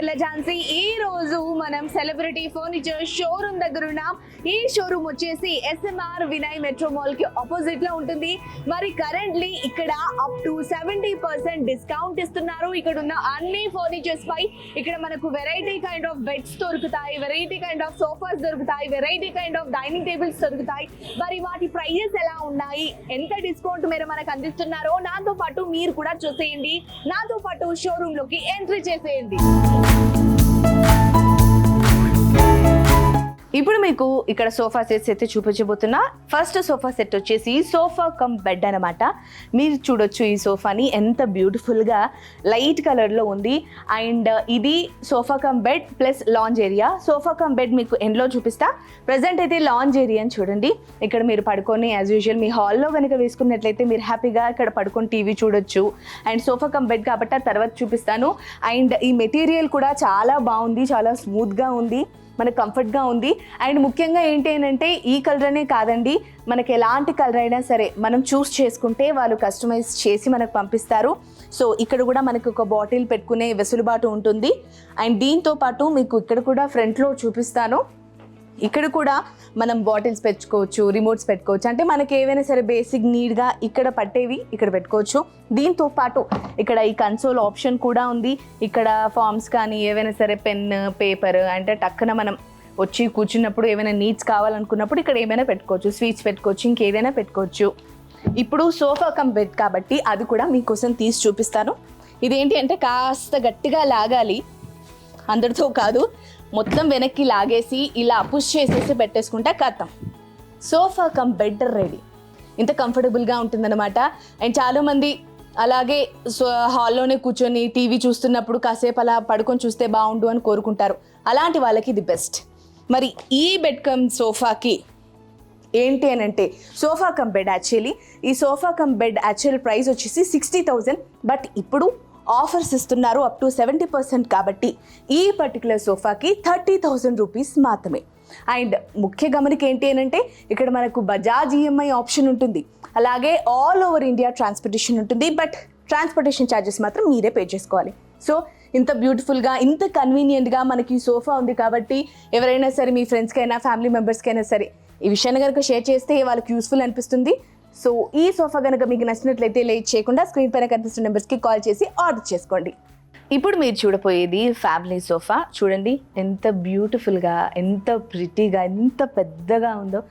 యాంకర్ల ఝాన్సీ. ఈ రోజు మనం సెలబ్రిటీ ఫర్నిచర్ షోరూమ్ దగ్గర ఉన్నాం. ఈ షోరూమ్ వచ్చేసి SMR వినయ్ మెట్రో మాల్ కి ఆపోజిట్ లో ఉంటుంది. మరి కరెంట్లీ ఇక్కడ అప్ టు 70% డిస్కౌంట్ ఇస్తున్నారు. ఇక్కడ ఉన్న అన్ని ఫర్నిచర్స్ పై ఇక్కడ మనకు వెరైటీ కైండ్ ఆఫ్ బెడ్స్ దొరుకుతాయి, వెరైటీ కైండ్ ఆఫ్ సోఫాస్ దొరుకుతాయి, variety kind of dining tables దొరుకుతాయి. మరి వాటి ప్రైజెస్ ఎలా ఉన్నాయి, ఎంత డిస్కౌంట్ మీరు మనకు అందిస్తున్నారో నాతో పాటు మీరు కూడా చూసేయండి. నాతో పాటు షోరూమ్ లోకి ఎంట్రీ చేసేయండి. ఇప్పుడు మీకు ఇక్కడ సోఫా సెట్స్ అయితే చూపించబోతున్నా. ఫస్ట్ సోఫా సెట్ వచ్చేసి సోఫా కమ్ బెడ్ అనమాట. మీరు చూడొచ్చు ఈ సోఫాని ఎంత బ్యూటిఫుల్గా లైట్ కలర్లో ఉంది. అండ్ ఇది sofa cum bed plus lounge area. Sofa cum bed మీకు ఎండ్లో చూపిస్తా. ప్రజెంట్ అయితే లాంజ్ ఏరియా అని చూడండి. ఇక్కడ మీరు పడుకొని యాజ్ యూజువల్ మీ హాల్లో కనుక వేసుకున్నట్లయితే మీరు హ్యాపీగా ఇక్కడ పడుకొని టీవీ చూడొచ్చు. అండ్ సోఫా కమ్ బెడ్ కాబట్టి ఆ తర్వాత చూపిస్తాను. అండ్ ఈ మెటీరియల్ కూడా చాలా బాగుంది, చాలా స్మూత్గా ఉంది, మనకు కంఫర్ట్గా ఉంది. అండ్ ముఖ్యంగా ఏంటి అంటే ఈ కలర్ అనే కాదండి, మనకి ఎలాంటి కలర్ అయినా సరే మనం చూస్ చేసుకుంటే వాళ్ళు కస్టమైజ్ చేసి మనకు పంపిస్తారు. సో ఇక్కడ కూడా మనకు ఒక బాటిల్ పెట్టుకునే వెసులుబాటు ఉంటుంది. అండ్ దీంతో పాటు మీకు ఇక్కడ కూడా ఫ్రంట్లో చూపిస్తాను. ఇక్కడ కూడా మనం బాటిల్స్ పెట్టుకోవచ్చు, రిమోట్స్ పెట్టుకోవచ్చు. అంటే మనకి ఏవైనా సరే బేసిక్ నీడ్గా ఇక్కడ పట్టేవి ఇక్కడ పెట్టుకోవచ్చు. దీంతో పాటు ఇక్కడ ఈ కన్సోల్ ఆప్షన్ కూడా ఉంది. ఇక్కడ ఫార్మ్స్ కానీ ఏవైనా సరే పెన్, పేపర్ అంటే టక్కున మనం వచ్చి కూర్చున్నప్పుడు ఏమైనా నీడ్స్ కావాలనుకున్నప్పుడు ఇక్కడ ఏమైనా పెట్టుకోవచ్చు, స్వీట్స్ పెట్టుకోవచ్చు, ఇంకేదైనా పెట్టుకోవచ్చు. ఇప్పుడు సోఫా కమ్ బెడ్ కాబట్టి అది కూడా మీకోసం తీసి చూపిస్తాను. ఇదేంటి అంటే కాస్త గట్టిగా లాగాలి, అందరితో కాదు, మొత్తం వెనక్కి లాగేసి ఇలా పుష్ చేసేసి పెట్టేసుకుంటే కథం సోఫా కమ్ బెడ్ రెడీ. ఇంత కంఫర్టబుల్గా ఉంటుందన్నమాట. అండ్ చాలామంది అలాగే హాల్లోనే కూర్చొని టీవీ చూస్తున్నప్పుడు కాసేపు అలా పడుకొని చూస్తే బాగుండు అని కోరుకుంటారు. అలాంటి వాళ్ళకి ఇది బెస్ట్. మరి ఈ బెడ్ కమ్ సోఫాకి ఏంటి అని అంటే సోఫా కమ్ బెడ్ యాక్చువల్లీ ఈ sofa cum bed actual price వచ్చేసి 60,000. బట్ ఇప్పుడు ఆఫర్స్ ఇస్తున్నారు అప్ టు 70% కాబట్టి ఈ పర్టికులర్ సోఫాకి 30,000 రూపీస్ మాత్రమే. అండ్ ముఖ్య గమనిక ఏంటి అని అంటే ఇక్కడ మనకు బజాజ్ EMI ఆప్షన్ ఉంటుంది. అలాగే ఆల్ ఓవర్ ఇండియా ట్రాన్స్పోర్టేషన్ ఉంటుంది. బట్ ట్రాన్స్పోర్టేషన్ ఛార్జెస్ మాత్రం మీరే పే చేసుకోవాలి. సో ఇంత బ్యూటిఫుల్గా, ఇంత కన్వీనియంట్గా మనకి సోఫా ఉంది కాబట్టి ఎవరైనా సరే మీ ఫ్రెండ్స్కైనా ఫ్యామిలీ మెంబర్స్కైనా సరే ఈ విషయాన్ని కనుక షేర్ చేస్తే వాళ్ళకి యూస్ఫుల్ అనిపిస్తుంది. సో ఈ సోఫా కనుక మీకు నచ్చినట్లయితే లేట్ చేయకుండా స్క్రీన్ పైన కనిపిస్తున్న నెంబర్స్కి కాల్ చేసి ఆర్డర్ చేసుకోండి. ఇప్పుడు మీరు చూడబోయేది ఫ్యామిలీ సోఫా. చూడండి ఎంత బ్యూటిఫుల్గా, ఎంత ప్రిటీగా, ఎంత పెద్దగా ఉందో.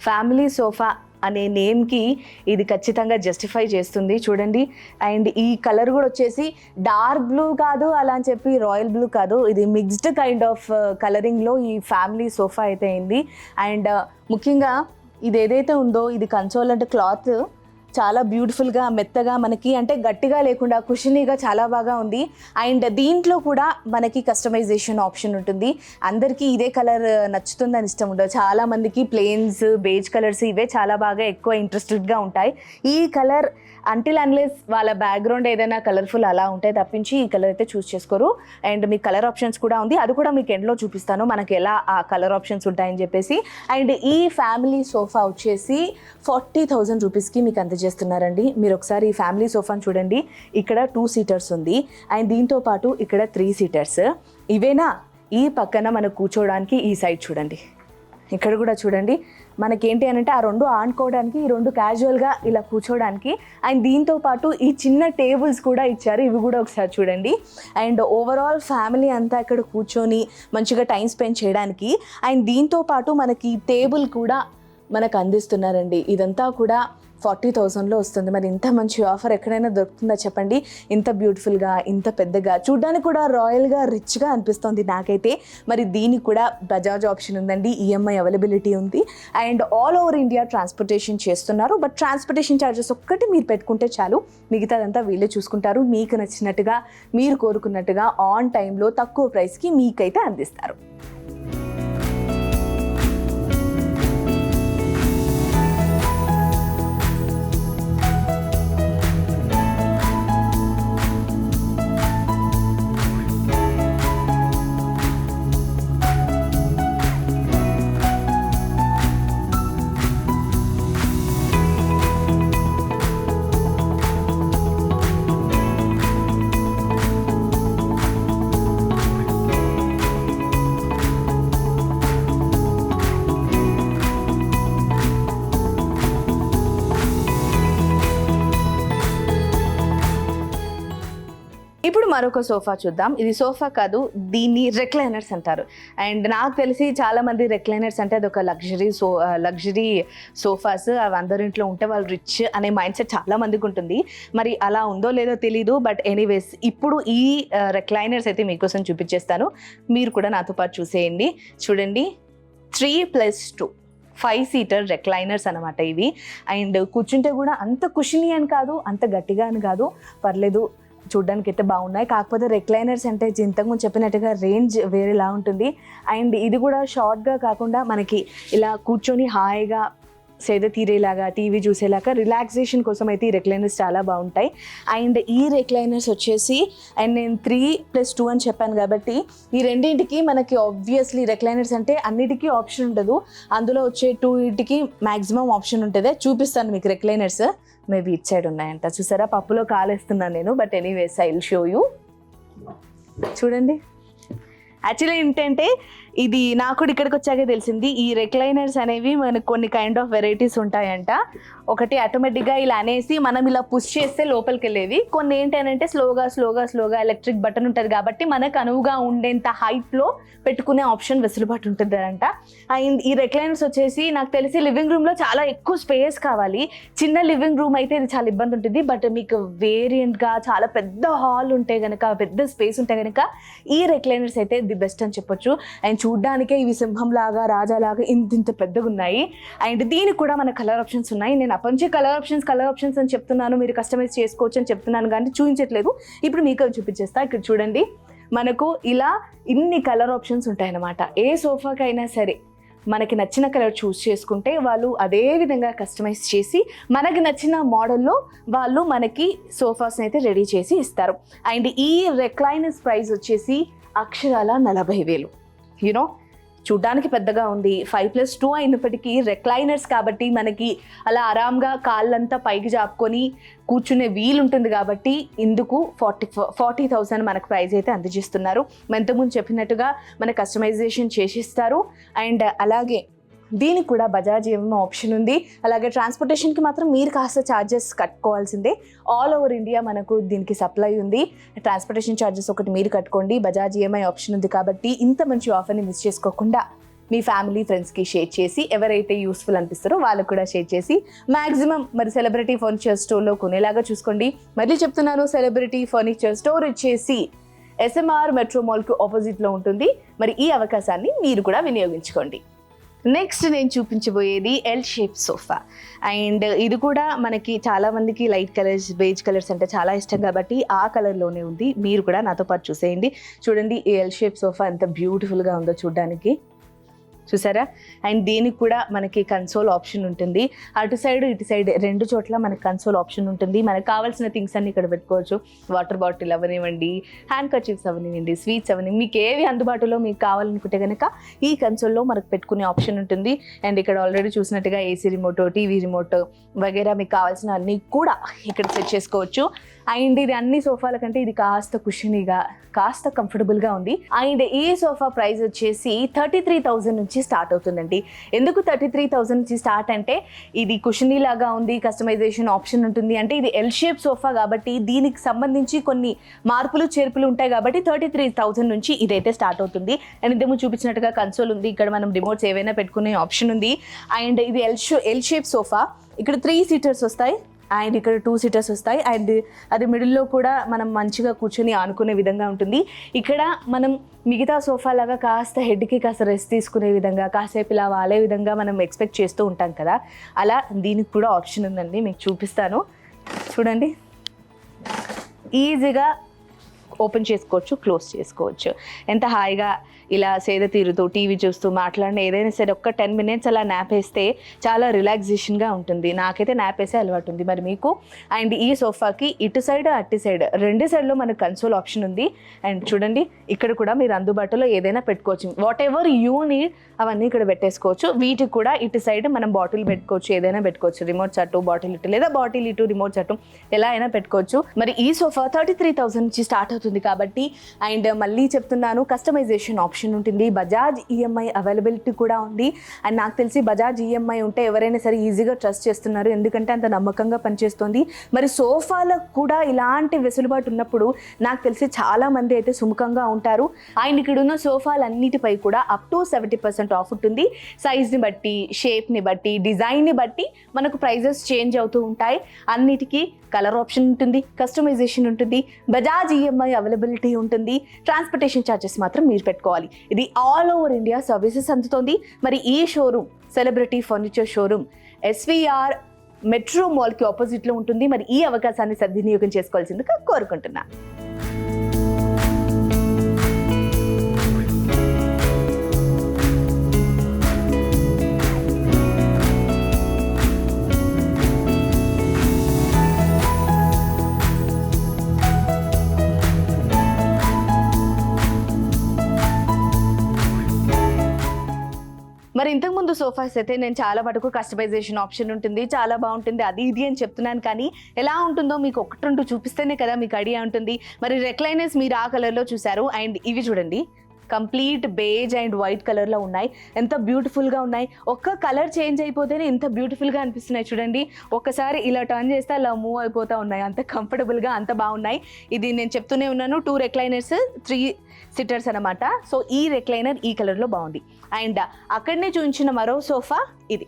ఫ్యామిలీ సోఫా అనే నేమ్కి ఇది ఖచ్చితంగా జస్టిఫై చేస్తుంది. చూడండి. అండ్ ఈ కలర్ కూడా వచ్చేసి డార్క్ బ్లూ కాదు, అలా అని చెప్పి రాయల్ బ్లూ కాదు, ఇది మిక్స్డ్ కైండ్ ఆఫ్ కలరింగ్లో ఈ ఫ్యామిలీ సోఫా అయితే అయింది. అండ్ ముఖ్యంగా ఇది ఏదైతే ఉందో ఇది కన్సోల్ అంటే క్లాత్ చాలా బ్యూటిఫుల్గా, మెత్తగా, మనకి అంటే గట్టిగా లేకుండా కుషనీగా చాలా బాగా ఉంది. అండ్ దీంట్లో కూడా మనకి కస్టమైజేషన్ ఆప్షన్ ఉంటుంది. అందరికీ ఇదే కలర్ నచ్చుతుందని ఇష్టం ఉండదు. చాలామందికి ప్లెయిన్స్, బేజ్ కలర్స్ ఇవే చాలా బాగా ఎక్కువ ఇంట్రెస్టెడ్గా ఉంటాయి. ఈ కలర్ అంటిల్ అన్లెస్ వాళ్ళ బ్యాక్గ్రౌండ్ ఏదైనా కలర్ఫుల్ అలా ఉంటాయి తప్పించి ఈ కలర్ అయితే చూస్ చేసుకోరు. అండ్ మీకు కలర్ ఆప్షన్స్ కూడా ఉంది, అది కూడా మీకు ఎండ్లో చూపిస్తాను మనకి ఎలా ఆ కలర్ ఆప్షన్స్ ఉంటాయని చెప్పేసి. అండ్ ఈ ఫ్యామిలీ సోఫా వచ్చేసి 40,000 రూపీస్కి మీకు అందజేస్తున్నారండి. మీరు ఒకసారి ఈ ఫ్యామిలీ సోఫాని చూడండి. ఇక్కడ 2 సీటర్స్ ఉంది. అండ్ దీంతో పాటు ఇక్కడ 3 సీటర్స్. ఇవేనా ఈ పక్కన మనకు కూర్చోవడానికి ఈ సైడ్ చూడండి. ఇక్కడ కూడా చూడండి మనకేంటి అని అంటే ఆ రెండు ఆనుకోవడానికి, ఈ రెండు క్యాజువల్గా ఇలా కూర్చోవడానికి. అండ్ దీంతో పాటు ఈ చిన్న టేబుల్స్ కూడా ఇచ్చారు, ఇవి కూడా ఒకసారి చూడండి. అండ్ ఓవరాల్ ఫ్యామిలీ అంతా ఇక్కడ కూర్చొని మంచిగా టైం స్పెండ్ చేయడానికి. అండ్ దీంతో పాటు మనకి టేబుల్ కూడా మనకు అందిస్తున్నారండి. ఇదంతా కూడా 40,000లో వస్తుంది. మరి ఇంత మంచి ఆఫర్ ఎక్కడైనా దొరుకుతుందా చెప్పండి. ఇంత బ్యూటిఫుల్గా, ఇంత పెద్దగా, చూడ్డానికి కూడా రాయల్గా, రిచ్గా అనిపిస్తుంది నాకైతే. మరి దీనికి కూడా బజాజ్ ఆప్షన్ ఉందండి, EMI అవైలబిలిటీ ఉంది. And all over India transportation చేస్తున్నారు. బట్ ట్రాన్స్పోర్టేషన్ ఛార్జెస్ ఒక్కటి మీరు పెట్టుకుంటే చాలు, మిగతాదంతా వీళ్ళే చూసుకుంటారు. మీకు నచ్చినట్టుగా, మీరు కోరుకున్నట్టుగా ఆన్ టైంలో తక్కువ ప్రైస్కి మీకైతే అందిస్తారు. మరొక సోఫా చూద్దాం. ఇది సోఫా కాదు, దీన్ని రెక్లైనర్స్ అంటారు. అండ్ నాకు తెలిసి చాలా మంది రెక్లైనర్స్ అంటే అది ఒక లగ్జరీ సోఫాస్, అవి అందరింట్లో ఉంటే వాళ్ళు రిచ్ అనే మైండ్ సెట్ చాలా మందికి ఉంటుంది. మరి అలా ఉందో లేదో తెలీదు, బట్ ఎనీవేస్ ఇప్పుడు ఈ రెక్లైనర్స్ అయితే మీకోసం చూపించేస్తాను. మీరు కూడా నాతో పాటు చూసేయండి. చూడండి, 3+2 5 సీటర్ రెక్లైనర్స్ అనమాట ఇవి. అండ్ కూర్చుంటే కూడా అంత కుషినీ అని కాదు, అంత గట్టిగా అని కాదు, పర్లేదు, చూడ్డానికి అయితే బాగున్నాయి. కాకపోతే రెక్లైనర్స్ అంటే ఇంతకుముందు చెప్పినట్టుగా రేంజ్ వేరేలా ఉంటుంది. అండ్ ఇది కూడా షార్ట్గా కాకుండా మనకి ఇలా కూర్చొని హాయిగా సేద తీరేలాగా, టీవీ చూసేలాగా, రిలాక్సేషన్ కోసం అయితే ఈ రెక్లైనర్స్ చాలా బాగుంటాయి. అండ్ ఈ రెక్లైనర్స్ వచ్చేసి, అండ్ నేను 3+2 అని చెప్పాను కాబట్టి ఈ రెండింటికి మనకి ఆబ్వియస్లీ రెక్లైనర్స్ అంటే అన్నిటికీ ఆప్షన్ ఉండదు, అందులో వచ్చే 2కి మ్యాక్సిమం ఆప్షన్ ఉంటుంది. చూపిస్తాను మీకు రెక్లైనర్స్. మేబీ ఇట్ సైడ్ ఉన్నాయంట, చూసారా, పప్పులో కాలేస్తున్నాను నేను. But anyways I will show you. చూడండి, యాక్చువల్లీ ఏంటంటే ఇది నాకు కూడా ఇక్కడికి వచ్చాకే తెలిసింది, ఈ రెక్లైనర్స్ అనేవి మనకు కొన్ని కైండ్ ఆఫ్ వెరైటీస్ ఉంటాయంట. ఒకటి ఆటోమేటిక్గా ఇలా అనేసి మనం ఇలా పుష్ చేస్తే లోపలికి వెళ్ళేవి, కొన్ని ఏంటంటే స్లోగా ఎలక్ట్రిక్ బటన్ ఉంటుంది కాబట్టి మనకు అనువుగా ఉండేంత హైట్లో పెట్టుకునే ఆప్షన్ వెసులుబాటు ఉంటుంది అంట. అండ్ ఈ రెక్లైనర్స్ వచ్చేసి నాకు తెలిసి లివింగ్ రూమ్లో చాలా ఎక్కువ స్పేస్ కావాలి. చిన్న లివింగ్ రూమ్ అయితే ఇది చాలా ఇబ్బంది ఉంటుంది, బట్ మీకు వేరియంట్గా చాలా పెద్ద హాల్ ఉంటే కనుక, పెద్ద స్పేస్ ఉంటే కనుక ఈ రెక్లైనర్స్ అయితే ది బెస్ట్ అని చెప్పొచ్చు. అండ్ చూడ్డానికే ఇవి సింహంలాగా, రాజాలాగా ఇంత పెద్దగా ఉన్నాయి. అండ్ దీనికి కూడా మన కలర్ ఆప్షన్స్ ఉన్నాయి. నేను అప్పటి నుంచి కలర్ ఆప్షన్స్ అని చెప్తున్నాను, మీరు కస్టమైజ్ చేసుకోవచ్చు అని చెప్తున్నాను కానీ చూపించట్లేదు. ఇప్పుడు మీకు చూపించేస్తా. ఇక్కడ చూడండి, మనకు ఇలా ఇన్ని కలర్ ఆప్షన్స్ ఉంటాయన్నమాట. ఏ సోఫాకైనా సరే మనకి నచ్చిన కలర్ చూస్ చేసుకుంటే వాళ్ళు అదే విధంగా కస్టమైజ్ చేసి మనకి నచ్చిన మోడల్లో వాళ్ళు మనకి సోఫాస్ని అయితే రెడీ చేసి ఇస్తారు. అండ్ ఈ రెక్లైనర్స్ ప్రైస్ వచ్చేసి అక్షరాల 40,000. యూనో, చూడ్డానికి పెద్దగా ఉంది, 5+2 అయినప్పటికీ రెక్లైనర్స్ కాబట్టి మనకి అలా ఆరాంగా కాళ్ళంతా పైకి జాపుకొని కూర్చునే వీలు ఉంటుంది కాబట్టి ఇందుకు 40,000 మనకు ప్రైస్ అయితే అందజేస్తున్నారు. ఇంతకుముందు చెప్పినట్టుగా మన కస్టమైజేషన్ చేసిస్తారు. అండ్ అలాగే దీనికి కూడా బజాజ్ ఈఎంఐ ఆప్షన్ ఉంది. అలాగే ట్రాన్స్పోర్టేషన్కి మాత్రం మీరు కాస్త ఛార్జెస్ కట్టుకోవాల్సిందే. ఆల్ ఓవర్ ఇండియా మనకు దీనికి సప్లై ఉంది. ట్రాన్స్పోర్టేషన్ ఛార్జెస్ ఒకటి మీరు కట్టుకోండి. బజాజ్ ఈఎంఐ ఆప్షన్ ఉంది కాబట్టి ఇంత మంచి ఆఫర్ని మిస్ చేసుకోకుండా మీ ఫ్యామిలీ ఫ్రెండ్స్కి షేర్ చేసి, ఎవరైతే యూస్ఫుల్ అనిపిస్తారో వాళ్ళకు కూడా షేర్ చేసి మ్యాక్సిమం మరి సెలబ్రిటీ ఫర్నిచర్ స్టోర్లో కొనేలాగా చూసుకోండి. మళ్ళీ చెప్తున్నాను, సెలబ్రిటీ ఫర్నిచర్ స్టోర్ వచ్చేసి SMR మెట్రో మాల్కు ఆపోజిట్లో ఉంటుంది. మరి ఈ అవకాశాన్ని మీరు కూడా వినియోగించుకోండి. నెక్స్ట్ నేను చూపించబోయేది ఎల్ షేప్ సోఫా. అండ్ ఇది కూడా మనకి చాలా మందికి లైట్ కలర్స్, బేజ్ కలర్స్ అంటే చాలా ఇష్టం కాబట్టి ఆ కలర్లోనే ఉంది. మీరు కూడా నాతో పాటు చూసేయండి. చూడండి, ఈ ఎల్ షేప్ సోఫా ఎంత బ్యూటిఫుల్గా ఉందో చూడడానికి, చూసారా. అండ్ దీనికి కూడా మనకి కన్సోల్ ఆప్షన్ ఉంటుంది. అటు సైడ్ ఇటు సైడ్ రెండు చోట్ల మనకి కన్సోల్ ఆప్షన్ ఉంటుంది. మనకు కావాల్సిన థింగ్స్ అన్ని ఇక్కడ పెట్టుకోవచ్చు. వాటర్ బాటిల్ అవనివ్వండి, హ్యాండ్ కర్చీఫ్స్ అవనివ్వండి, స్వీట్స్ అవని, మీకు ఏవి అందుబాటులో మీకు కావాలనుకుంటే కనుక ఈ కన్సోల్లో మనకు పెట్టుకునే ఆప్షన్ ఉంటుంది. అండ్ ఇక్కడ ఆల్రెడీ చూసినట్టుగా ఏసీ రిమోట్, టీవీ రిమోట్ వగైరా మీకు కావాల్సిన అన్నీ కూడా ఇక్కడ సెట్ చేసుకోవచ్చు. అండ్ ఇది అన్ని సోఫాల కంటే ఇది కాస్త కుషనీగా, కాస్త కంఫర్టబుల్గా ఉంది. అండ్ ఈ సోఫా ప్రైస్ వచ్చేసి 33,000 నుంచి స్టార్ట్ అవుతుందండి. ఎందుకు 33,000 నుంచి స్టార్ట్ అంటే, ఇది కుషనీ లాగా ఉంది, కస్టమైజేషన్ ఆప్షన్ ఉంటుంది. అంటే ఇది ఎల్ షేప్ సోఫా కాబట్టి దీనికి సంబంధించి కొన్ని మార్పులు చేర్పులు ఉంటాయి కాబట్టి 33,000 నుంచి ఇదైతే స్టార్ట్ అవుతుంది. అండ్ ఇంతకు చూపించినట్టుగా కన్సోల్ ఉంది, ఇక్కడ మనం రిమోట్స్ ఏవైనా పెట్టుకునే ఆప్షన్ ఉంది. అండ్ ఇది ఎల్ షేప్ సోఫా. ఇక్కడ 3 సీటర్స్ వస్తాయి అండ్ ఇక్కడ 2 సీటర్స్ వస్తాయి. అండ్ అది మిడిల్లో కూడా మనం మంచిగా కూర్చొని ఆనుకునే విధంగా ఉంటుంది. ఇక్కడ మనం మిగతా సోఫా లాగా కాస్త హెడ్కి కాస్త రెస్ట్ తీసుకునే విధంగా, కాసేపు ఇలా వాలే విధంగా మనం ఎక్స్పెక్ట్ చేస్తూ ఉంటాం కదా, అలా దీనికి కూడా ఆప్షన్ ఉందండి. మీకు చూపిస్తాను, చూడండి. ఈజీగా ఓపెన్ చేసుకోవచ్చు, క్లోజ్ చేసుకోవచ్చు. ఎంత హాయిగా ఇలా సేద తీరుతూ టీవీ చూస్తూ మాట్లాడిన ఏదైనా సరే ఒక్క 10 minutes అలా న్యాప్ వేస్తే చాలా రిలాక్సేషన్గా ఉంటుంది. నాకైతే న్యాప్ వేసే అలవాటు ఉంది, మరి మీకు. అండ్ ఈ సోఫాకి ఇటు సైడ్ అటు సైడ్ రెండు సైడ్లో మనకు కన్సోల్ ఆప్షన్ ఉంది. అండ్ చూడండి, ఇక్కడ కూడా మీరు అందుబాటులో ఏదైనా పెట్టుకోవచ్చు. వాట్ ఎవర్ యూ నీడ్ అవన్నీ ఇక్కడ పెట్టేసుకోవచ్చు. వీటికి కూడా ఇటు సైడ్ మనం బాటిల్ పెట్టుకోవచ్చు, ఏదైనా పెట్టుకోవచ్చు. రిమోట్స్ అటు బాటిల్ ఇటు, లేదా బాటిల్ ఇటు రిమోట్స్ అటు, ఎలా అయినా పెట్టుకోవచ్చు. మరి ఈ సోఫా 33,000 నుంచి స్టార్ట్ అవుతుంది కాబట్టి, అండ్ మళ్ళీ చెప్తున్నాను, కస్టమైజేషన్ ఆప్షన్ ఆప్షన్ ఉంటుంది, బజాజ్ ఈఎంఐ అవైలబిలిటీ కూడా ఉంది. అండ్ నాకు తెలిసి బజాజ్ ఈఎంఐ ఉంటే ఎవరైనా సరే ఈజీగా ట్రస్ట్ చేస్తున్నారు, ఎందుకంటే అంత నమ్మకంగా పనిచేస్తుంది. మరి సోఫాలకు కూడా ఇలాంటి వెసులుబాటు ఉన్నప్పుడు నాకు తెలిసి చాలామంది అయితే సుముఖంగా ఉంటారు. అండ్ ఇక్కడ ఉన్న సోఫాలన్నిటిపై కూడా అప్ టు 70% ఆఫ్ ఉంటుంది. సైజ్ని బట్టి, షేప్ని బట్టి, డిజైన్ని బట్టి మనకు ప్రైజెస్ చేంజ్ అవుతూ ఉంటాయి. అన్నిటికీ కలర్ ఆప్షన్ ఉంటుంది, కస్టమైజేషన్ ఉంటుంది, బజాజ్ ఈఎంఐ అవైలబిలిటీ ఉంటుంది. ట్రాన్స్పోర్టేషన్ ఛార్జెస్ మాత్రం మీరు పెట్టుకోవాలి. ఇది ఆల్ ఓవర్ ఇండియా సర్వీసెస్ అందుతోంది. మరి ఈ showroom celebrity furniture showroom SVR metro మాల్కి ఆపోజిట్లో ఉంటుంది. మరి ఈ అవకాశాన్ని సద్వినియోగం చేసుకోవాల్సిందిగా కోరుకుంటున్నా. మరి ఇంతకుముందు సోఫాస్ అయితే నేను చాలా మటుకు కస్టమైజేషన్ ఆప్షన్ ఉంటుంది, చాలా బాగుంటుంది, అది ఇది అని చెప్తున్నాను. కానీ ఎలా ఉంటుందో మీకు ఒకటి రెండు చూపిస్తేనే కదా మీకు ఐడియా ఉంటుంది. మరి రెక్లైనర్స్ మీరు ఆ కలర్లో చూసారు. అండ్ ఇవి చూడండి, కంప్లీట్ బేజ్ అండ్ వైట్ కలర్లో ఉన్నాయి. ఎంత బ్యూటిఫుల్గా ఉన్నాయి. ఒక్క కలర్ చేంజ్ అయిపోతేనే ఇంత బ్యూటిఫుల్గా అనిపిస్తున్నాయి. చూడండి, ఒక్కసారి ఇలా టర్న్ చేస్తే అలా మూవ్ అయిపోతూ ఉన్నాయి. అంత కంఫర్టబుల్గా, అంత బాగున్నాయి. ఇది నేను చెప్తూనే ఉన్నాను, 2 రెక్లైనర్స్ 3 సిట్టర్స్ అనమాట. సో ఈ రెక్లైనర్ ఈ కలర్లో బాగుంది. అండ్ అక్కడనే చూపించిన మరో సోఫా ఇది.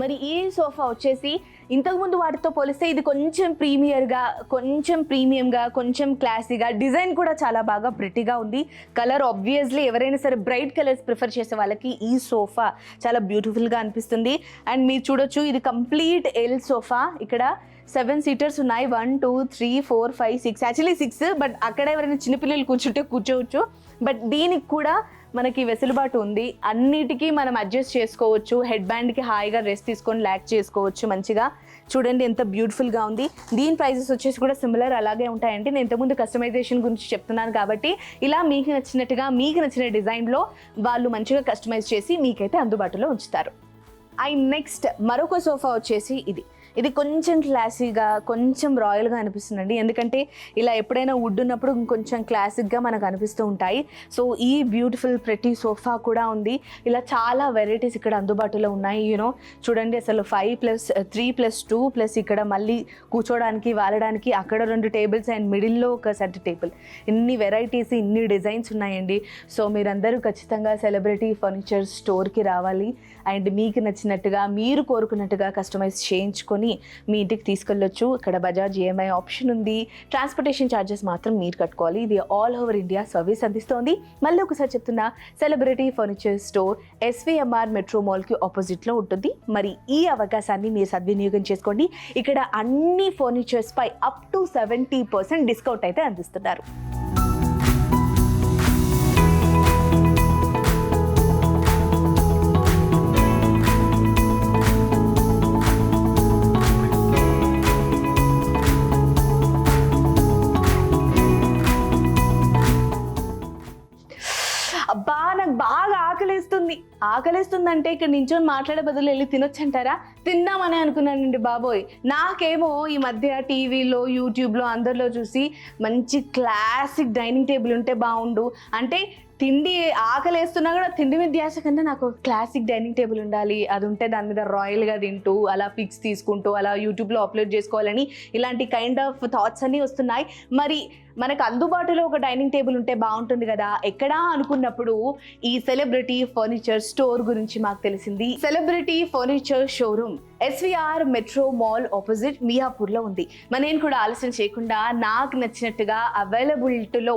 మరి ఈ సోఫా వచ్చేసి ఇంతకుముందు వాటితో పోలిస్తే ఇది కొంచెం ప్రీమియర్గా, కొంచెం ప్రీమియంగా, కొంచెం క్లాసీగా, డిజైన్ కూడా చాలా బాగా ప్రిటీగా ఉంది. కలర్ ఆబ్వియస్లీ ఎవరైనా సరే బ్రైట్ కలర్స్ ప్రిఫర్ చేసే వాళ్ళకి ఈ సోఫా చాలా బ్యూటిఫుల్గా అనిపిస్తుంది. అండ్ మీరు చూడొచ్చు, ఇది కంప్లీట్ ఎల్ సోఫా. ఇక్కడ 7 సీటర్స్ ఉన్నాయి. 1 2 3 4 5 6, యాక్చువల్లీ 6, బట్ అక్కడ ఎవరైనా చిన్నపిల్లలు కూర్చుంటే కూర్చోవచ్చు. బట్ దీనికి కూడా మనకి వెసులుబాటు ఉంది. అన్నిటికీ మనం అడ్జస్ట్ చేసుకోవచ్చు. హెడ్ బ్యాండ్కి హాయిగా రెస్ట్ తీసుకొని ల్యాక్ చేసుకోవచ్చు మంచిగా. చూడండి ఎంత బ్యూటిఫుల్గా ఉంది. దీని ప్రైజెస్ వచ్చేసి కూడా సిమిలర్ అలాగే ఉంటాయండి. నేను ఇంతకుముందు కస్టమైజేషన్ గురించి చెప్తున్నాను కాబట్టి ఇలా మీకు నచ్చినట్టుగా, మీకు నచ్చిన డిజైన్లో వాళ్ళు మంచిగా కస్టమైజ్ చేసి మీకైతే అందుబాటులో ఉంచుతారు. అండ్ నెక్స్ట్ మరొక సోఫా వచ్చేసి ఇది కొంచెం క్లాసీగా, కొంచెం రాయల్గా అనిపిస్తుందండి. ఎందుకంటే ఇలా ఎప్పుడైనా వుడ్ ఉన్నప్పుడు ఇంకొంచెం క్లాసిక్గా మనకు అనిపిస్తూ ఉంటాయి. సో ఈ బ్యూటిఫుల్ ప్రెటీ సోఫా కూడా ఉంది. ఇలా చాలా వెరైటీస్ ఇక్కడ అందుబాటులో ఉన్నాయి. చూడండి, అసలు 5+3+2+ ఇక్కడ మళ్ళీ కూర్చోడానికి, వాలడానికి అక్కడ 2 టేబుల్స్ అండ్ మిడిల్లో ఒక సెంటర్ టేబుల్. ఇన్ని వెరైటీస్, ఇన్ని డిజైన్స్ ఉన్నాయండి. సో మీరందరూ ఖచ్చితంగా సెలబ్రిటీ ఫర్నిచర్ స్టోర్కి రావాలి. అండ్ మీకు నచ్చినట్టుగా, మీరు కోరుకున్నట్టుగా కస్టమైజ్ చేయించుకొని మీ ఇంటికి తీసుకెళ్ళొచ్చు. ఇక్కడ బజాజ్ ఈఎంఐ ఆప్షన్ ఉంది. ట్రాన్స్పోర్టేషన్ ఛార్జెస్ మాత్రం మీరు కట్టుకోవాలి. ఇది ఆల్ ఓవర్ ఇండియా సర్వీస్ అందిస్తోంది. మళ్ళీ ఒకసారి చెప్తున్నా, సెలబ్రిటీ ఫర్నిచర్ స్టోర్ ఎస్వీఎంఆర్ మెట్రో మాల్కి ఆపోజిట్లో ఉంటుంది. మరి ఈ అవకాశాన్ని మీరు సద్వినియోగం చేసుకోండి. ఇక్కడ అన్ని ఫర్నిచర్స్ పై అప్ టు 70% డిస్కౌంట్ అయితే అందిస్తున్నారు. అబ్బా, నాకు బాగా ఆకలిస్తుంది అంటే ఇక్కడ నించొని మాట్లాడే బదులు వెళ్ళి తినొచ్చు అంటారా? తిందామని అనుకున్నానండి బాబోయ్. నాకేమో ఈ మధ్య టీవీలో, యూట్యూబ్లో అందరిలో చూసి మంచి క్లాసిక్ డైనింగ్ టేబుల్ ఉంటే బాగుండు అంటే, తిండి ఆకలేస్తున్నా కూడా తిండి మీద ధ్యాస కన్నా నాకు క్లాసిక్ డైనింగ్ టేబుల్ ఉండాలి, అది ఉంటే దాని మీద రాయల్గా తింటూ అలా పిక్స్ తీసుకుంటూ అలా యూట్యూబ్లో అప్లోడ్ చేసుకోవాలని ఇలాంటి కైండ్ ఆఫ్ థాట్స్ అన్నీ వస్తున్నాయి. మరి మనకు అందుబాటులో ఒక డైనింగ్ టేబుల్ ఉంటే బాగుంటుంది కదా ఎక్కడా అనుకున్నప్పుడు ఈ సెలబ్రిటీ ఫర్నిచర్ స్టోర్ గురించి మాకు తెలిసింది. Celebrity furniture showroom SVR metro mall opposite మియాపూర్లో ఉంది. మరి నేను కూడా ఆలస్యం చేయకుండా నాకు నచ్చినట్టుగా అవైలబిలిటీలో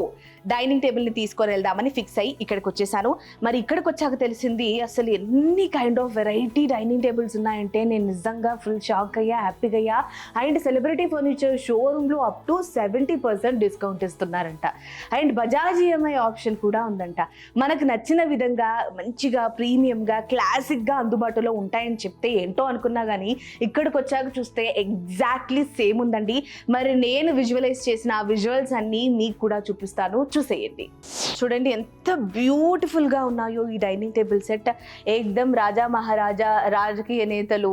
డైనింగ్ టేబుల్ని తీసుకొని వెళ్దామని ఫిక్స్ అయ్యి ఇక్కడికి వచ్చేసాను. మరి ఇక్కడికి వచ్చాక తెలిసింది అసలు ఎన్ని kind of variety dining tables ఉన్నాయంటే నేను నిజంగా ఫుల్ షాక్ అయ్యా, హ్యాపీగా అయ్యా. అండ్ సెలబ్రిటీ ఫర్నిచర్ షోరూంలో అప్ టు 70% డిస్కౌంట్ ఇస్తున్నారంట. అండ్ బజాజ్ ఈఎంఐ ఆప్షన్ కూడా ఉందంట. మనకు నచ్చిన విధంగా మంచిగా ప్రీమియంగా క్లాసిక్గా అందుబాటులో ఉంటాయని చెప్తే ఏంటో అనుకున్నా కానీ ఇక్కడికి వచ్చాక చూస్తే ఎగ్జాక్ట్లీ సేమ్ ఉందండి. మరి నేను విజువలైజ్ చేసిన ఆ విజువల్స్ అన్నీ మీకు కూడా చూపిస్తాను, చూసేయండి. చూడండి ఎంత బ్యూటిఫుల్గా ఉన్నాయో ఈ డైనింగ్ టేబుల్ సెట్. ఏకదమ్ రాజా మహారాజా, రాజకీయ నేతలు,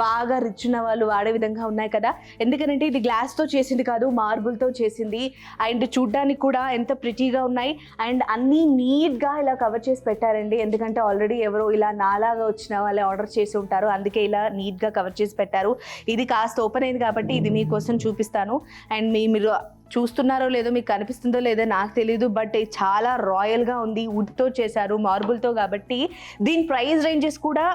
బాగా రిచ్ ఉన్న వాళ్ళు వాడే విధంగా ఉన్నాయి కదా. ఎందుకంటే ఇది గ్లాస్తో చేసింది కాదు, మార్బుల్తో చేసింది. అండ్ చూడ్డానికి కూడా ఎంత ప్రిటీగా ఉన్నాయి. అండ్ అన్నీ నీట్గా ఇలా కవర్ చేసి పెట్టారండి, ఎందుకంటే ఆల్రెడీ ఎవరో ఇలా నాలాగా వచ్చిన వాళ్ళే ఆర్డర్ చేసి ఉంటారు, అందుకే ఇలా నీట్గా కవర్ చేసి పెట్టారు. ఇది కాస్త ఓపెన్ అయింది కాబట్టి ఇది మీకోసం చూపిస్తాను. అండ్ మీరు చూస్తున్నారో లేదో, మీకు కనిపిస్తుందో లేదో నాకు తెలియదు, బట్ చాలా రాయల్గా ఉంది. వుడ్తో చేశారు, మార్బుల్తో, కాబట్టి దీని ప్రైస్ రేంజెస్ కూడా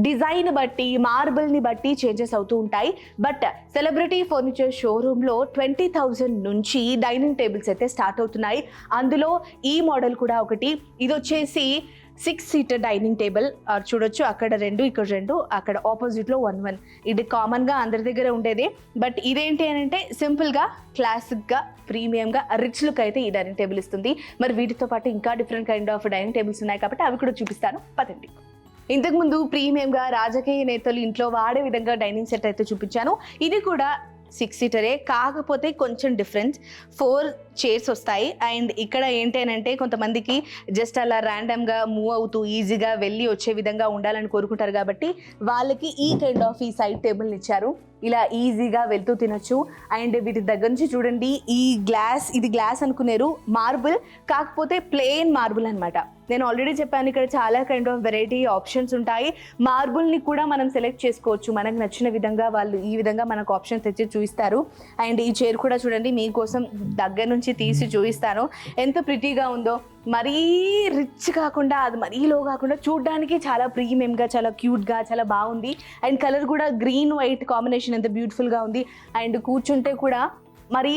డిజైన్ బట్టి, మార్బుల్ని బట్టి చేంజెస్ అవుతూ ఉంటాయి. బట్ సెలబ్రిటీ ఫర్నిచర్ షోరూంలో 20,000 నుంచి డైనింగ్ టేబుల్స్ అయితే స్టార్ట్ అవుతున్నాయి. అందులో ఈ మోడల్ కూడా ఒకటి. ఇది వచ్చేసి 6 సీటర్ డైనింగ్ టేబుల్. చూడొచ్చు, అక్కడ 2, ఇక్కడ 2, అక్కడ ఆపోజిట్లో 1. ఇది కామన్గా అందరి దగ్గర ఉండేదే. బట్ ఇదేంటి అని అంటే సింపుల్గా, క్లాసిక్గా, ప్రీమియంగా, రిచ్ లుక్ అయితే ఈ డైనింగ్ టేబుల్ ఇస్తుంది. మరి వీటితో పాటు ఇంకా different kind of dining tables ఉన్నాయి కాబట్టి అవి కూడా చూపిస్తాను, పదండి. ఇంతకుముందు ప్రీమియంగా రాజకీయ నేతలు ఇంట్లో వాడే విధంగా డైనింగ్ సెట్ అయితే చూపించాను. ఇది కూడా 6 సీటరే, కాకపోతే కొంచెం డిఫరెన్స్. 4 చైర్స్ వస్తాయి. అండ్ ఇక్కడ ఏంటి అని అంటే కొంతమందికి జస్ట్ అలా ర్యాండమ్గా మూవ్ అవుతూ ఈజీగా వెళ్ళి వచ్చే విధంగా ఉండాలని కోరుకుంటారు కాబట్టి వాళ్ళకి ఈ కైండ్ ఆఫ్ ఈ సైడ్ టేబుల్ని ఇచ్చారు. ఇలా ఈజీగా వెళ్తూ తినొచ్చు. అండ్ వీటి దగ్గర నుంచి చూడండి, ఈ గ్లాస్, ఇది గ్లాస్ అనుకునేరు, మార్బుల్ కాకపోతే ప్లెయిన్ మార్బుల్ అనమాట. నేను ఆల్రెడీ చెప్పాను, ఇక్కడ చాలా కైండ్ ఆఫ్ వెరైటీ ఆప్షన్స్ ఉంటాయి. మార్బుల్ని కూడా మనం సెలెక్ట్ చేసుకోవచ్చు, మనకు నచ్చిన విధంగా వాళ్ళు ఈ విధంగా మనకు ఆప్షన్స్ తెచ్చి చూపిస్తారు. అండ్ ఈ చైర్ కూడా చూడండి, మీకోసం దగ్గర నుంచి తీసి చూపిస్తాను, ఎంత ప్రిటీగా ఉందో. మరీ రిచ్ కాకుండా, అది మరీ లో కాకుండా, చూడడానికి చాలా ప్రీమియంగా, చాలా క్యూట్గా, చాలా బాగుంది. అండ్ కలర్ కూడా గ్రీన్ వైట్ కాంబినేషన్ ఎంత బ్యూటిఫుల్గా ఉంది. అండ్ కూర్చుంటే కూడా మరీ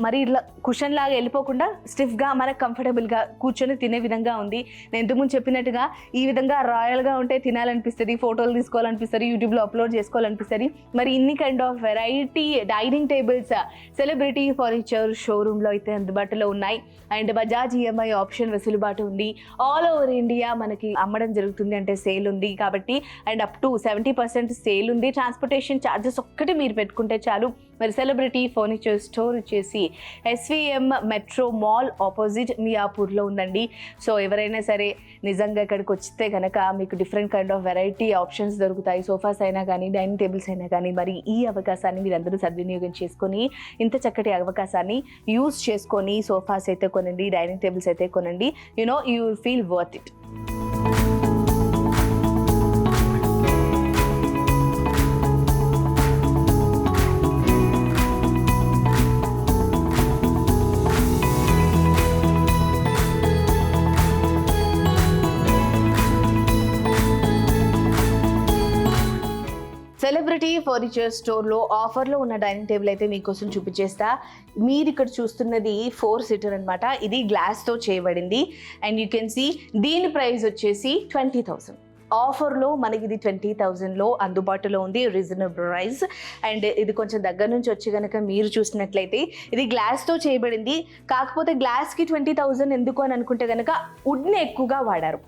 మరీ ఇట్లా కుషన్ లాగా వెళ్ళిపోకుండా స్టిఫ్గా మనకు కంఫర్టబుల్గా కూర్చొని తినే విధంగా ఉంది. నేను ఇంతకుముందు చెప్పినట్టుగా ఈ విధంగా రాయల్గా ఉంటే తినాలనిపిస్తుంది, ఫోటోలు తీసుకోవాలనిపిస్తుంది, యూట్యూబ్లో అప్లోడ్ చేసుకోవాలనిపిస్తుంది. మరి ఇన్ని kind of variety dining tables celebrity furniture షోరూంలో అయితే అందుబాటులో ఉన్నాయి. అండ్ బజాజ్ ఈఎంఐ ఆప్షన్ వెసులుబాటు ఉంది. ఆల్ ఓవర్ ఇండియా మనకి అమ్మడం జరుగుతుంది, అంటే సేల్ ఉంది కాబట్టి. అండ్ అప్ టు 70% సేల్ ఉంది. ట్రాన్స్పోర్టేషన్ ఛార్జెస్ ఒక్కటి మీరు పెట్టుకుంటే చాలు. మరి సెలబ్రిటీ ఫర్నిచర్ స్టోర్ వచ్చేసి SVM మెట్రో మాల్ ఆపోజిట్ మియాపూర్లో ఉందండి. సో ఎవరైనా సరే నిజంగా ఇక్కడికి వస్తే కనుక మీకు different kind of variety options దొరుకుతాయి. సోఫాస్ అయినా కానీ, డైనింగ్ టేబుల్స్ అయినా కానీ. మరి ఈ అవకాశాన్ని మీరందరూ సద్వినియోగం చేసుకొని, ఇంత చక్కటి అవకాశాన్ని యూజ్ చేసుకొని సోఫాస్ అయితే కొనండి, డైనింగ్ టేబుల్స్ అయితే కొనండి. You will feel worth it. Celebrity furniture స్టోర్లో ఆఫర్లో ఉన్న డైనింగ్ టేబుల్ అయితే మీకోసం చూపించేస్తా. మీరు ఇక్కడ చూస్తున్నది 4 సీటర్ అనమాట. ఇది గ్లాస్తో చేయబడింది. అండ్ యూ కెన్ సీ దీని ప్రైస్ వచ్చేసి 20,000. ఆఫర్లో మనకి ఇది 20,000లో అందుబాటులో ఉంది, రీజనబుల్ ప్రైస్. అండ్ ఇది కొంచెం దగ్గర నుంచి వచ్చి కనుక మీరు చూసినట్లయితే ఇది గ్లాస్తో చేయబడింది. కాకపోతే గ్లాస్కి 20,000 ఎందుకు అని అనుకుంటే కనుక వుడ్ని ఎక్కువగా వాడారు.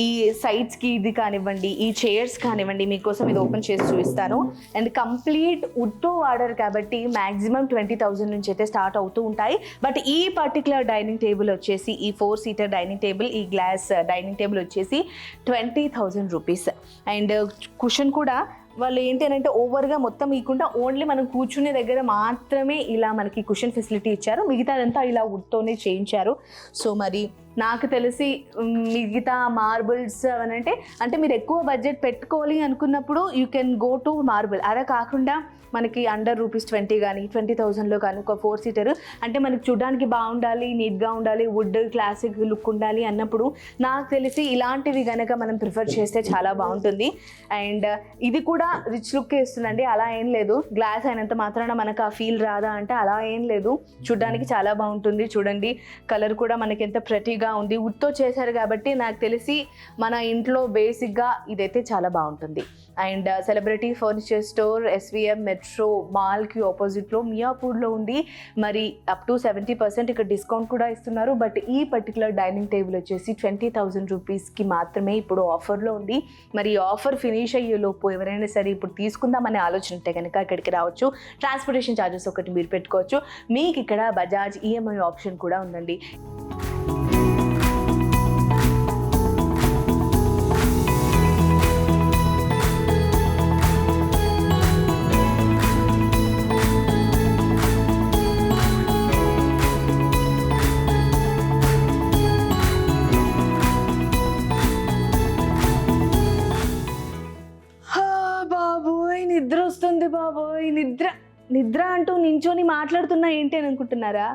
ఈ సైడ్స్కి ఇది కానివ్వండి, ఈ చైర్స్ కానివ్వండి, మీకోసం ఇది ఓపెన్ చేసి చూపిస్తాను. అండ్ కంప్లీట్ వుడ్తో వాడారు కాబట్టి మ్యాక్సిమం 20,000 నుంచి అయితే స్టార్ట్ అవుతూ ఉంటాయి. బట్ ఈ పర్టికులర్ డైనింగ్ టేబుల్ వచ్చేసి, ఈ 4 సీటర్ డైనింగ్ టేబుల్, ఈ గ్లాస్ డైనింగ్ టేబుల్ వచ్చేసి 20,000 రూపీస్. అండ్ కుషన్ కూడా వాళ్ళు ఏంటి అని అంటే ఓవర్గా మొత్తం ఇవ్వకుండా ఓన్లీ మనం కూర్చునే దగ్గర మాత్రమే ఇలా మనకి కుషన్ ఫెసిలిటీ ఇచ్చారు. మిగతాదంతా ఇలా వుడ్తోనే చేయించారు. సో మరి నాకు తెలిసి మిగతా మార్బుల్స్ అంటే మీరు ఎక్కువ బడ్జెట్ పెట్టుకోవాలి అనుకున్నప్పుడు you can go to marble. అలా కాకుండా మనకి అండర్ ₹20 కానీ 20,000లో కానీ ఒక 4 సీటర్ అంటే మనకి చూడడానికి బాగుండాలి, నీట్గా ఉండాలి, వుడ్ క్లాసిక్ లుక్ ఉండాలి అన్నప్పుడు నాకు తెలిసి ఇలాంటివి కనుక మనం ప్రిఫర్ చేస్తే చాలా బాగుంటుంది. అండ్ ఇది కూడా రిచ్ లుక్ ఇస్తుందండి, అలా ఏం లేదు. గ్లాస్ అయినంత మాత్రాన మనకు ఆ ఫీల్ రాదా అంటే అలా ఏం లేదు. చూడడానికి చాలా బాగుంటుంది. చూడండి, కలర్ కూడా మనకి ఎంత ప్రతిగా ఉంది. వుడ్తో చేశారు కాబట్టి నాకు తెలిసి మన ఇంట్లో బేసిక్గా ఇదైతే చాలా బాగుంటుంది. And celebrity furniture store SVM metro మాల్కి ఆపోజిట్లో మియాపూర్లో ఉంది. మరి అప్ టు 70% ఇక్కడ డిస్కౌంట్ కూడా ఇస్తున్నారు. బట్ ఈ పర్టికులర్ డైనింగ్ టేబుల్ వచ్చేసి 20,000 రూపీస్కి మాత్రమే ఇప్పుడు ఆఫర్లో ఉంది. మరి ఆఫర్ ఫినిష్ అయ్యేలోపు ఎవరైనా సరే ఇప్పుడు తీసుకుందామనే ఆలోచన ఉంటే కనుక ఇక్కడికి రావచ్చు. ట్రాన్స్పోర్టేషన్ ఛార్జెస్ ఒకటి మీరు పెట్టుకోవచ్చు. మీకు ఇక్కడ బజాజ్ EMI ఆప్షన్ కూడా ఉందండి. బాబోయ్, నిద్ర నిద్ర అంటూ నించొని మాట్లాడుతున్నా ఏంటి అని అనుకుంటున్నారా?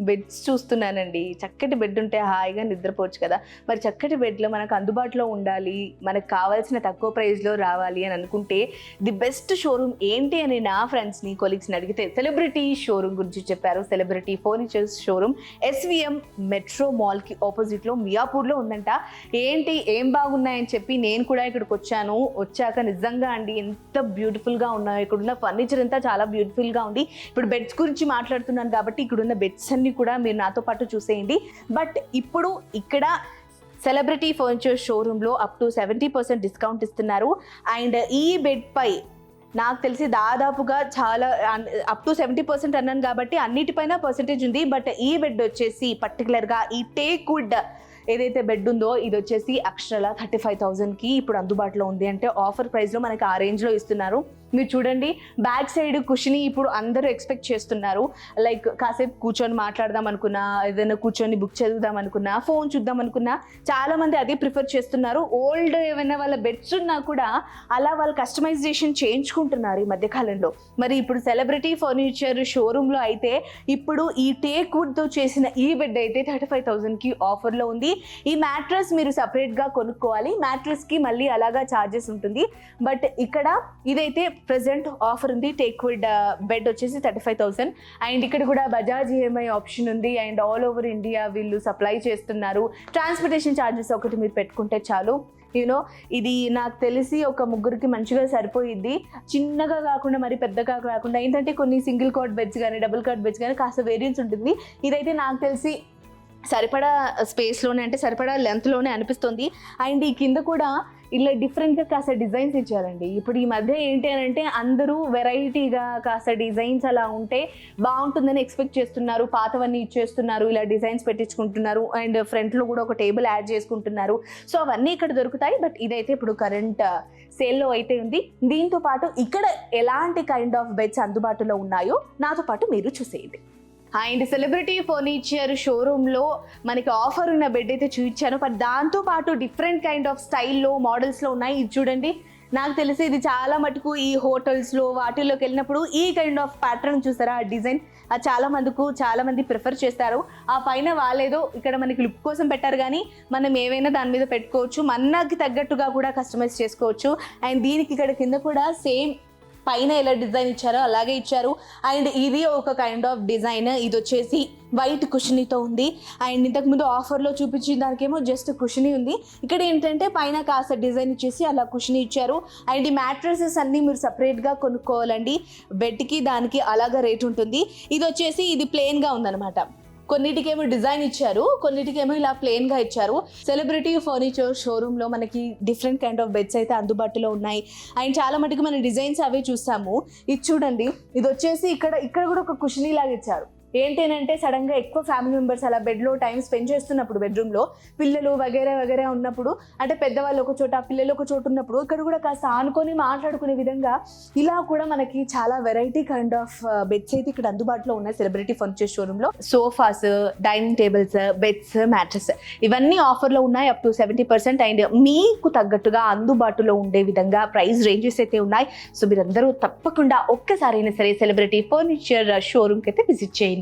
బెడ్స్ చూస్తున్నానండి. చక్కటి బెడ్ ఉంటే హాయిగా నిద్రపోవచ్చు కదా. మరి చక్కటి బెడ్లో మనకు అందుబాటులో ఉండాలి, మనకు కావాల్సిన తక్కువ ప్రైస్లో రావాలి అని అనుకుంటే ది బెస్ట్ షోరూమ్ ఏంటి అని నా ఫ్రెండ్స్ని, కొలీగ్స్ని అడిగితే సెలబ్రిటీ షోరూమ్ గురించి చెప్పారు. Celebrity furnitures showroom SVM metro మాల్కి ఆపోజిట్లో మియాపూర్లో ఉందంట. ఏంటి ఏం బాగున్నాయని చెప్పి నేను కూడా ఇక్కడికి వచ్చాను. వచ్చాక నిజంగా అండి ఎంత బ్యూటిఫుల్గా ఉన్నాయో. ఇక్కడున్న ఫర్నిచర్ అంతా చాలా బ్యూటిఫుల్గా ఉంది. ఇప్పుడు బెడ్స్ గురించి మాట్లాడుతున్నాను కాబట్టి ఇక్కడున్న బెడ్స్ అన్ని కూడా మీరు నాతో పాటు చూసేయండి. బట్ ఇప్పుడు ఇక్కడ సెలబ్రిటీ ఫర్నిచర్ షోరూంలో అప్ టు 70% డిస్కౌంట్ ఇస్తున్నారు. అండ్ ఈ బెడ్ పై నాకు తెలిసి దాదాపుగా చాలా అప్ టు 70% అన్నాను కాబట్టి అన్నిటిపైన పర్సెంటేజ్ ఉంది. బట్ ఈ బెడ్ వచ్చేసి పర్టికులర్గా ఈ టేక్ వుడ్ ఏదైతే బెడ్ ఉందో ఇది వచ్చేసి అక్షరాల 35,000కి ఇప్పుడు అందుబాటులో ఉంది. అంటే ఆఫర్ ప్రైస్లో మనకి ఆ రేంజ్లో ఇస్తున్నారు. మీరు చూడండి, బ్యాక్ సైడ్ కుషని ఇప్పుడు అందరూ ఎక్స్పెక్ట్ చేస్తున్నారు. లైక్ కాసేపు కూర్చొని మాట్లాడదాం అనుకున్నా, ఏదైనా కూర్చొని బుక్ చదువుదాం అనుకున్నా, ఫోన్ చూద్దాం అనుకున్నా చాలామంది అదే ప్రిఫర్ చేస్తున్నారు. ఓల్డ్ ఏమైనా వాళ్ళ బెడ్స్ ఉన్నా కూడా అలా వాళ్ళు కస్టమైజేషన్ చేయించుకుంటున్నారు ఈ మధ్యకాలంలో. మరి ఇప్పుడు సెలబ్రిటీ ఫర్నిచర్ షోరూంలో అయితే ఇప్పుడు ఈ టేక్ వుడ్తో చేసిన ఈ బెడ్ అయితే 35,000కి ఆఫర్లో ఉంది. ఈ మ్యాట్రెస్ మీరు సపరేట్గా కొనుక్కోవాలి. మ్యాట్రెస్కి మళ్ళీ అలాగా ఛార్జెస్ ఉంటుంది. బట్ ఇక్కడ ఇదైతే ప్రెసెంట్ ఆఫర్ ఉంది. టేక్ వుడ్ బెడ్ వచ్చేసి 35,000. అండ్ ఇక్కడ కూడా బజాజ్ EMI ఆప్షన్ ఉంది. అండ్ ఆల్ ఓవర్ ఇండియా వీళ్ళు సప్లై చేస్తున్నారు. ట్రాన్స్పోర్టేషన్ ఛార్జెస్ ఒకటి మీరు పెట్టుకుంటే చాలు. యూనో ఇది నాకు తెలిసి ఒక ముగ్గురికి మంచిగా సరిపోయిద్ది. చిన్నగా కాకుండా మరి పెద్దగా కాకుండా, ఏంటంటే కొన్ని సింగిల్ కాట్ బెడ్స్ కానీ డబుల్ కాట్ బెడ్స్ కానీ కాస్త వేరియన్స్ ఉంటుంది. ఇదైతే నాకు తెలిసి సరిపడా స్పేస్లోనే, అంటే సరిపడా లెంత్లోనే అనిపిస్తుంది. అండ్ ఈ కింద కూడా ఇలా డిఫరెంట్గా కాస్త డిజైన్స్ ఇచ్చారండి. ఇప్పుడు ఈ మధ్య ఏంటి అని అంటే అందరూ వెరైటీగా కాస్త డిజైన్స్ అలా ఉంటే బాగుంటుందని ఎక్స్పెక్ట్ చేస్తున్నారు. పాతవన్నీ ఇచ్చేస్తున్నారు, ఇలా డిజైన్స్ పెట్టించుకుంటున్నారు. అండ్ ఫ్రంట్లో కూడా ఒక టేబుల్ యాడ్ చేసుకుంటున్నారు. సో అవన్నీ ఇక్కడ దొరుకుతాయి. బట్ ఇదైతే ఇప్పుడు కరెంట్ సేల్లో అయితే ఉంది. దీంతో పాటు ఇక్కడ ఎలాంటి కైండ్ ఆఫ్ బెడ్స్ అందుబాటులో ఉన్నాయో నాతో పాటు మీరు చూసేయండి. అండ్ సెలబ్రిటీ ఫర్నిచర్ షోరూంలో మనకి ఆఫర్ ఉన్న బెడ్ అయితే చూపించాను. బట్ దాంతోపాటు డిఫరెంట్ కైండ్ ఆఫ్ స్టైల్లో మోడల్స్లో ఉన్నాయి. ఇది చూడండి, నాకు తెలిసి ఇది చాలా మటుకు ఈ హోటల్స్లో వాటిల్లోకి వెళ్ళినప్పుడు ఈ కైండ్ ఆఫ్ ప్యాటర్న్ చూసారా, ఆ డిజైన్ అది చాలా మంది ప్రిఫర్ చేస్తారు. ఆ పైన వాళ్ళేదో ఇక్కడ మనకి లుక్ కోసం పెట్టారు కానీ మనం ఏవైనా దాని మీద పెట్టుకోవచ్చు. మనకి తగ్గట్టుగా కూడా కస్టమైజ్ చేసుకోవచ్చు. అండ్ దీనికి ఇక్కడ కింద కూడా సేమ్ పైన ఎలా డిజైన్ ఇచ్చారో అలాగే ఇచ్చారు. అండ్ ఇది ఒక కైండ్ ఆఫ్ డిజైన్. ఇది వచ్చేసి వైట్ కుషనీతో ఉంది. అండ్ ఇంతకుముందు ఆఫర్లో చూపించిన దానికేమో జస్ట్ కుషనీ ఉంది. ఇక్కడ ఏంటంటే పైన కాస్త డిజైన్ ఇచ్చేసి అలా కుషనీ ఇచ్చారు. అండ్ ఈ మ్యాట్రసెస్ అన్నీ మీరు సపరేట్గా కొనుక్కోవాలండి. బెడ్కి దానికి అలాగా రేట్ ఉంటుంది. ఇది వచ్చేసి ఇది ప్లెయిన్గా ఉందన్నమాట. కొన్నిటికేమో డిజైన్ ఇచ్చారు, కొన్నిటికేమో ఇలా ప్లెయిన్గా ఇచ్చారు. సెలబ్రిటీ ఫర్నిచర్ షోరూంలో మనకి డిఫరెంట్ కైండ్ ఆఫ్ బెడ్స్ అయితే అందుబాటులో ఉన్నాయి. అండ్ చాలా మటుకు మన డిజైన్స్ అవే చూస్తాము. ఇది చూడండి, ఇది వచ్చేసి ఇక్కడ కూడా ఒక కుషనీ లాగా ఇచ్చారు. ఏంటంటే సడన్గా ఎక్కువ ఫ్యామిలీ మెంబర్స్ అలా బెడ్లో టైం స్పెండ్ చేస్తున్నప్పుడు, బెడ్రూమ్లో పిల్లలు వగేరే ఉన్నప్పుడు, అంటే పెద్దవాళ్ళు ఒక చోట పిల్లలు ఒక చోట ఉన్నప్పుడు ఇక్కడ కూడా కాస్త ఆనుకొని మాట్లాడుకునే విధంగా ఇలా కూడా మనకి చాలా వెరైటీ కైండ్ ఆఫ్ బెడ్స్ అయితే ఇక్కడ అందుబాటులో ఉన్నాయి సెలబ్రిటీ ఫర్నిచర్ షోరూంలో. Sofas, dining tables, beds, mattress ఇవన్నీ ఆఫర్లో ఉన్నాయి అప్ టు 70%. అండ్ మీకు తగ్గట్టుగా అందుబాటులో ఉండే విధంగా ప్రైస్ రేంజెస్ అయితే ఉన్నాయి. సో మీరందరూ తప్పకుండా ఒక్కసారైనా సరే సెలబ్రిటీ ఫర్నిచర్ షోరూమ్కి అయితే విజిట్ చేయండి.